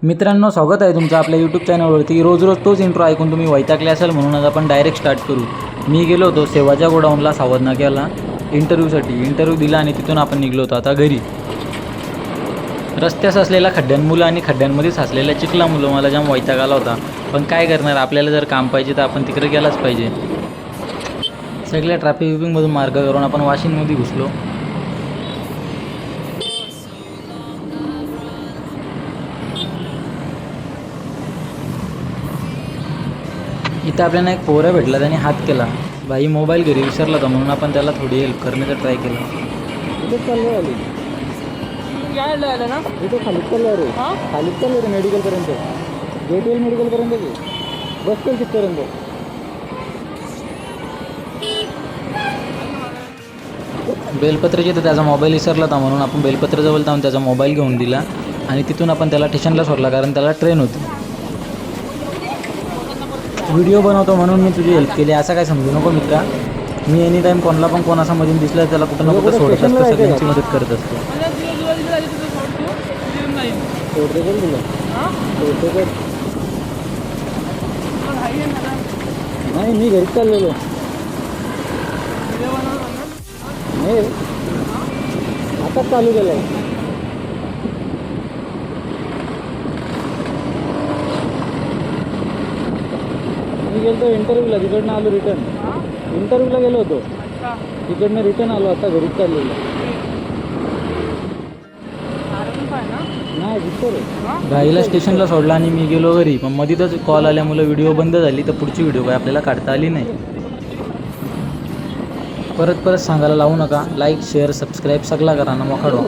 मित्रांनो, स्वागत आहे तुमचं आपल्या यूट्यूब चॅनलवरती। रोज तोच इंट्रो ऐकून तुम्ही वैतागले असाल, म्हणून आज आपण डायरेक्ट स्टार्ट करू। मी गेलो होतो सेवाच्या गोडाऊनला सावध नाक्याला इंटरव्ह्यू दिला आणि तिथून आपण निघलो होतो आता घरी। रस्त्यास असलेल्या खड्ड्यांमुलं आणि खड्ड्यांमध्येच असलेल्या चिखलामुलं मला जाम वैताग आला होता, पण काय करणार, आपल्याला जर काम पाहिजे तर आपण तिकडे गेलाच पाहिजे। सगळ्या ट्रॅफिकमधून मार्ग करून आपण वाशिंदमध्ये घुसलो। इथं आपल्याला एक पोरं भेटला, त्याने हात केला, भाई मोबाईल घरी विसरला होता, म्हणून आपण त्याला थोडी हेल्प करण्याचा ट्राय केला। इथे चाललो आली ना इथे खालीच चाललो रे खालीच चाललो रे मेडिकलपर्यंत गेटवेल मेडिकलपर्यंत की बस कर तिथपर्यंत। बेलपत्र्याची तर त्याचा मोबाईल विसरला होता, म्हणून आपण बेलपत्रजवळ जाऊन त्याचा मोबाईल घेऊन दिला आणि तिथून आपण त्याला स्टेशनला सोडला, कारण त्याला ट्रेन होती। व्हिडिओ बनवतो म्हणून मी तुझी हेल्प केली असं काय समजू नको मित्रा। मी एनी टाईम कोणाला पण कोण असा मधून दिसला त्याला कुठं ना कुठं सोडत असतो, सगळ्यांची मदत करत असतो। नाही मी घरीच चाललेलो नाही आताच चालू केलं। मी गेलो इंटरव्ह्यूला, तिकडनं आलो रिटर्न। इंटरव्ह्यूला गेलो होतो, तिकडनं रिटर्न आलो, आता घरीच चाललेलो। नाही दिसतो रे गाईला स्टेशनला सोडला आणि मी गेलो घरी, पण मधीतच कॉल आल्यामुळे व्हिडिओ बंद झाली, तर पुढची व्हिडिओ काय आपल्याला काढता आली नाही। परत सांगायला लावू नका, लाईक शेअर सबस्क्राईब सगळा करा ना मोखाडो।